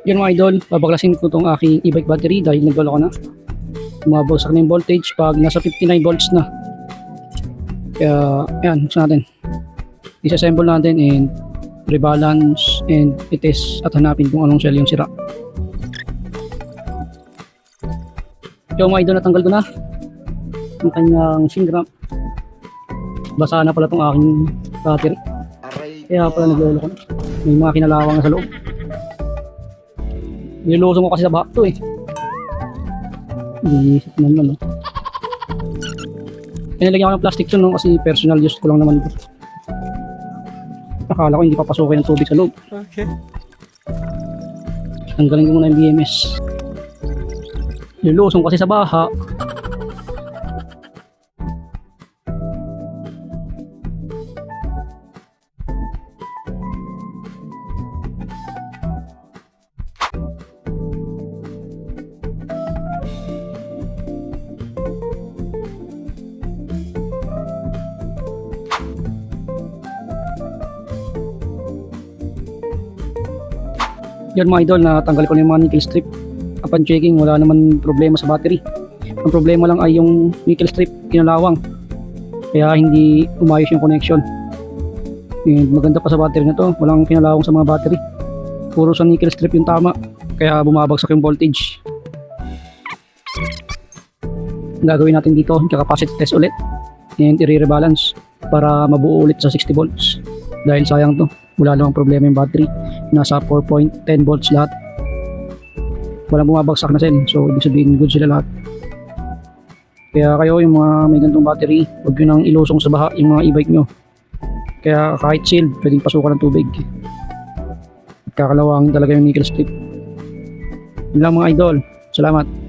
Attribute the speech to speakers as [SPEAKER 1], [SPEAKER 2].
[SPEAKER 1] Yun mga idol, babaklasin ko tong aking e-bike battery dahil naglolo ko na. Bumabagsak na yung voltage pag nasa 59 volts na. Kaya yan, buksan natin. Disassemble natin and rebalance and itest at hanapin kung anong shell yung sira. Yung mga idol, natanggal ko na yung kanyang singram. Basa na pala tong aking battery. Kaya pala naglolo ko na. May mga kinalawang na sa loob. Nilusong ko kasi sa back to eh. Iisip naman no. Pinalagyan ko ng plastic to no kasi personal use ko lang naman ito. Akala ko hindi papasukin ng tubig sa loob.
[SPEAKER 2] Okay.
[SPEAKER 1] Tanggalin ko muna yung BMS. Nilusong kasi sa baha. Yan mga idol, natanggal ko na yung mga nickel strip. Upon checking, wala naman problema sa battery. Ang problema lang ay yung nickel strip kinalawang. Kaya hindi umayos yung connection. And maganda pa sa battery na to, walang kinalawang sa mga battery. Puro sa nickel strip yung tama. Kaya bumabagsak yung voltage. Ang gagawin natin dito, capacity test ulit. And i-rebalance para mabuo ulit sa 60 volts. Dahil sayang to, wala namang problema yung battery. Nasa 4.10 volts lahat. Walang bumabagsak na cell. So, ibig sabihin, good sila lahat. Kaya kayo, yung mga may gantong battery, huwag nyo nang ilusong sa baha yung mga e-bike nyo. Kaya kahit sealed, pwedeng pasukan ng tubig. At kakalawangin talaga yung nickel strip. Yun lang mga idol. Salamat.